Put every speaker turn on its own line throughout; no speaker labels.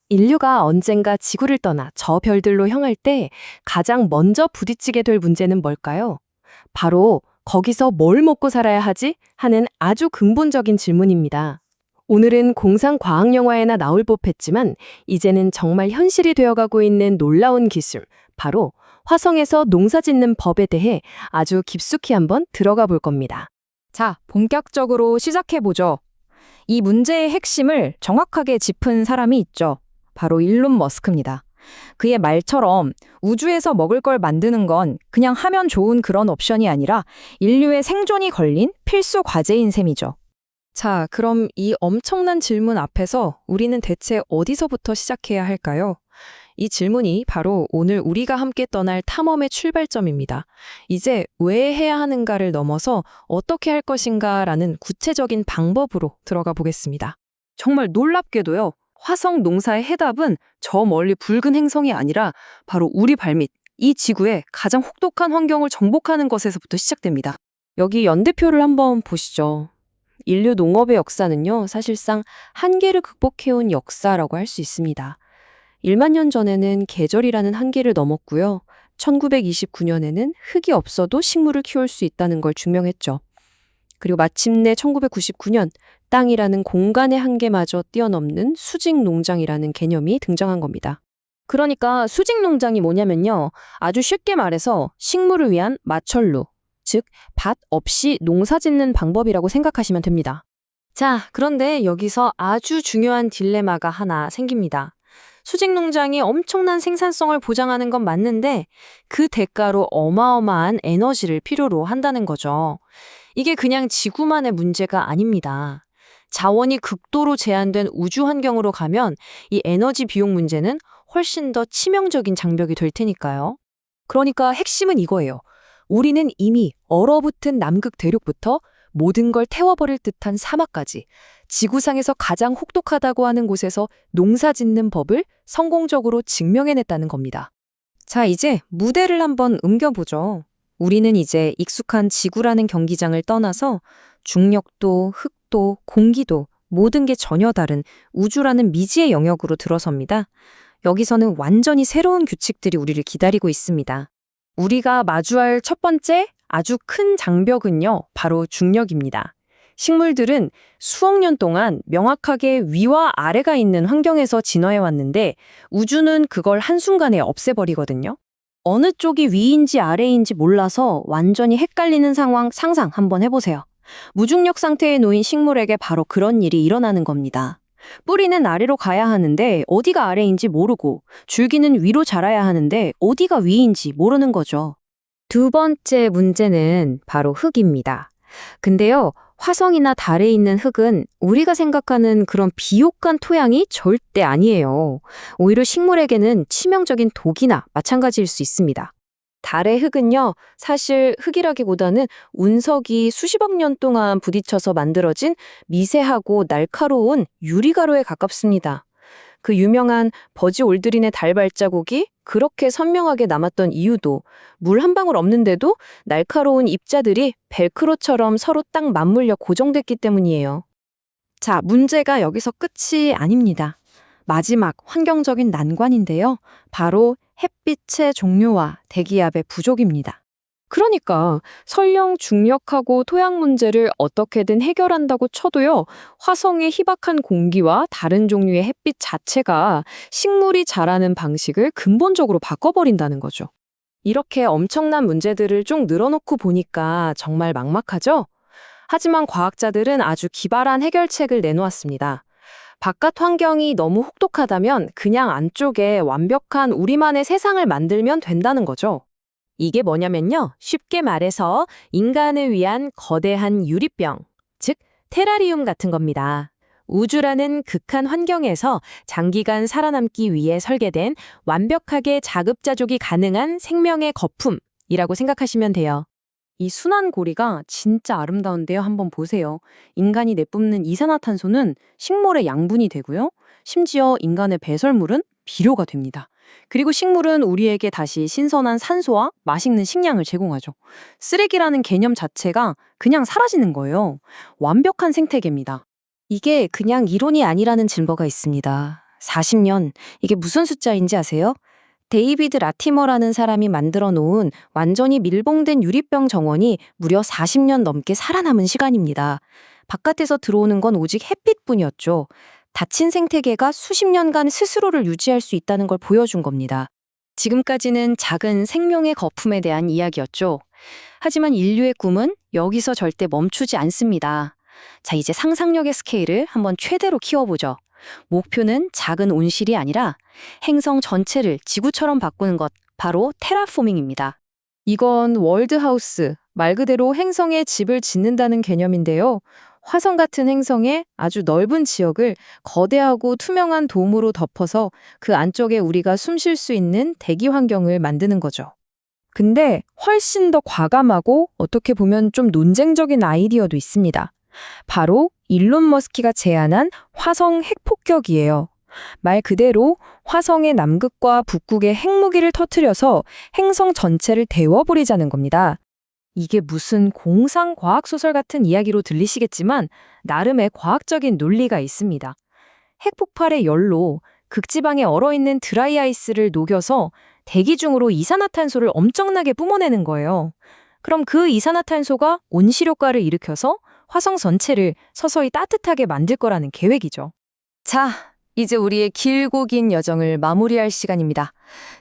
인류가 언젠가 지구를 떠나 저 별들로 향할 때 가장 먼저 부딪히게 될 문제는 뭘까요? 바로 거기서 뭘 먹고 살아야 하지? 하는 아주 근본적인 질문입니다. 오늘은 공상 과학 영화에나 나올 법했지만 이제는 정말 현실이 되어가고 있는 놀라운 기술, 바로 화성에서 농사 짓는 법에 대해 아주 깊숙이 한번 들어가 볼 겁니다.
자, 본격적으로 시작해보죠. 이 문제의 핵심을 정확하게 짚은 사람이 있죠. 바로 일론 머스크입니다. 그의 말처럼 우주에서 먹을 걸 만드는 건 그냥 하면 좋은 그런 옵션이 아니라 인류의 생존이 걸린 필수 과제인 셈이죠.
자, 그럼 이 엄청난 질문 앞에서 우리는 대체 어디서부터 시작해야 할까요? 이 질문이 바로 오늘 우리가 함께 떠날 탐험의 출발점입니다. 이제 왜 해야 하는가를 넘어서 어떻게 할 것인가라는 구체적인 방법으로 들어가 보겠습니다.
정말 놀랍게도요. 화성 농사의 해답은 저 멀리 붉은 행성이 아니라 바로 우리 발밑, 이 지구의 가장 혹독한 환경을 정복하는 것에서부터 시작됩니다.
여기 연대표를 한번 보시죠. 인류 농업의 역사는요, 사실상 한계를 극복해온 역사라고 할 수 있습니다. 1만 년 전에는 계절이라는 한계를 넘었고요. 1929년에는 흙이 없어도 식물을 키울 수 있다는 걸 증명했죠. 그리고 마침내 1999년 땅이라는 공간의 한계마저 뛰어넘는 수직 농장이라는 개념이 등장한 겁니다. 그러니까 수직 농장이 뭐냐면요. 아주 쉽게 말해서 식물을 위한 마천루, 즉 밭 없이 농사 짓는 방법이라고 생각하시면 됩니다. 자, 그런데 여기서 아주 중요한 딜레마가 하나 생깁니다. 수직 농장이 엄청난 생산성을 보장하는 건 맞는데 그 대가로 어마어마한 에너지를 필요로 한다는 거죠. 이게 그냥 지구만의 문제가 아닙니다. 자원이 극도로 제한된 우주 환경으로 가면 이 에너지 비용 문제는 훨씬 더 치명적인 장벽이 될 테니까요. 그러니까 핵심은 이거예요. 우리는 이미 얼어붙은 남극 대륙부터 모든 걸 태워버릴 듯한 사막까지 지구상에서 가장 혹독하다고 하는 곳에서 농사 짓는 법을 성공적으로 증명해냈다는 겁니다. 자, 이제 무대를 한번 옮겨보죠. 우리는 이제 익숙한 지구라는 경기장을 떠나서 중력도, 흙도, 공기도 모든 게 전혀 다른 우주라는 미지의 영역으로 들어섭니다. 여기서는 완전히 새로운 규칙들이 우리를 기다리고 있습니다. 우리가 마주할 첫 번째 아주 큰 장벽은요, 바로 중력입니다. 식물들은 수억 년 동안 명확하게 위와 아래가 있는 환경에서 진화해 왔는데 우주는 그걸 한순간에 없애버리거든요. 어느 쪽이 위인지 아래인지 몰라서 완전히 헷갈리는 상황 상상 한번 해보세요. 무중력 상태에 놓인 식물에게 바로 그런 일이 일어나는 겁니다. 뿌리는 아래로 가야 하는데 어디가 아래인지 모르고 줄기는 위로 자라야 하는데 어디가 위인지 모르는 거죠. 두 번째 문제는 바로 흙입니다. 근데요, 화성이나 달에 있는 흙은 우리가 생각하는 그런 비옥한 토양이 절대 아니에요. 오히려 식물에게는 치명적인 독이나 마찬가지일 수 있습니다. 달의 흙은요, 사실 흙이라기보다는 운석이 수십억 년 동안 부딪혀서 만들어진 미세하고 날카로운 유리가루에 가깝습니다. 그 유명한 버지 올드린의 달 발자국이 그렇게 선명하게 남았던 이유도 물 한 방울 없는데도 날카로운 입자들이 벨크로처럼 서로 딱 맞물려 고정됐기 때문이에요. 자, 문제가 여기서 끝이 아닙니다. 마지막 환경적인 난관인데요. 바로 햇빛의 종류와 대기압의 부족입니다. 그러니까 설령 중력하고 토양 문제를 어떻게든 해결한다고 쳐도요, 화성의 희박한 공기와 다른 종류의 햇빛 자체가 식물이 자라는 방식을 근본적으로 바꿔버린다는 거죠. 이렇게 엄청난 문제들을 쭉 늘어놓고 보니까 정말 막막하죠? 하지만 과학자들은 아주 기발한 해결책을 내놓았습니다. 바깥 환경이 너무 혹독하다면 그냥 안쪽에 완벽한 우리만의 세상을 만들면 된다는 거죠. 이게 뭐냐면요. 쉽게 말해서 인간을 위한 거대한 유리병, 즉 테라리움 같은 겁니다. 우주라는 극한 환경에서 장기간 살아남기 위해 설계된 완벽하게 자급자족이 가능한 생명의 거품이라고 생각하시면 돼요. 이 순한 고리가 진짜 아름다운데요. 한번 보세요. 인간이 내뿜는 이산화탄소는 식물의 양분이 되고요. 심지어 인간의 배설물은 비료가 됩니다. 그리고 식물은 우리에게 다시 신선한 산소와 맛있는 식량을 제공하죠. 쓰레기라는 개념 자체가 그냥 사라지는 거예요. 완벽한 생태계입니다. 이게 그냥 이론이 아니라는 증거가 있습니다. 40년. 이게 무슨 숫자인지 아세요? 데이비드 라티머라는 사람이 만들어 놓은 완전히 밀봉된 유리병 정원이 무려 40년 넘게 살아남은 시간입니다. 바깥에서 들어오는 건 오직 햇빛뿐이었죠. 닫힌 생태계가 수십 년간 스스로를 유지할 수 있다는 걸 보여준 겁니다. 지금까지는 작은 생명의 거품에 대한 이야기였죠. 하지만 인류의 꿈은 여기서 절대 멈추지 않습니다. 자, 이제 상상력의 스케일을 한번 최대로 키워보죠. 목표는 작은 온실이 아니라 행성 전체를 지구처럼 바꾸는 것, 바로 테라포밍입니다.
이건 월드하우스, 말 그대로 행성에 집을 짓는다는 개념인데요. 화성 같은 행성의 아주 넓은 지역을 거대하고 투명한 돔으로 덮어서 그 안쪽에 우리가 숨 쉴 수 있는 대기 환경을 만드는 거죠. 근데 훨씬 더 과감하고 어떻게 보면 좀 논쟁적인 아이디어도 있습니다. 바로 일론 머스크가 제안한 화성 핵폭격이에요. 말 그대로 화성의 남극과 북극에 핵무기를 터뜨려서 행성 전체를 데워버리자는 겁니다. 이게 무슨 공상 과학소설 같은 이야기로 들리시겠지만 나름의 과학적인 논리가 있습니다. 핵폭발의 열로 극지방에 얼어있는 드라이아이스를 녹여서 대기 중으로 이산화탄소를 엄청나게 뿜어내는 거예요. 그럼 그 이산화탄소가 온실효과를 일으켜서 화성 전체를 서서히 따뜻하게 만들 거라는 계획이죠. 자, 이제 우리의 길고 긴 여정을 마무리할 시간입니다.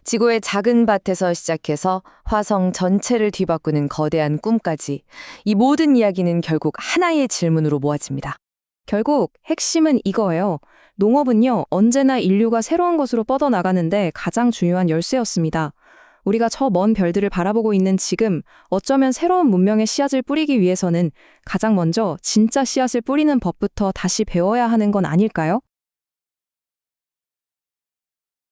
지구의 작은 밭에서 시작해서 화성 전체를 뒤바꾸는 거대한 꿈까지 이 모든 이야기는 결국 하나의 질문으로 모아집니다. 결국 핵심은 이거예요. 농업은요, 언제나 인류가 새로운 것으로 뻗어나가는데 가장 중요한 열쇠였습니다. 우리가 저 먼 별들을 바라보고 있는 지금 어쩌면 새로운 문명의 씨앗을 뿌리기 위해서는 가장 먼저 진짜 씨앗을 뿌리는 법부터 다시 배워야 하는 건 아닐까요?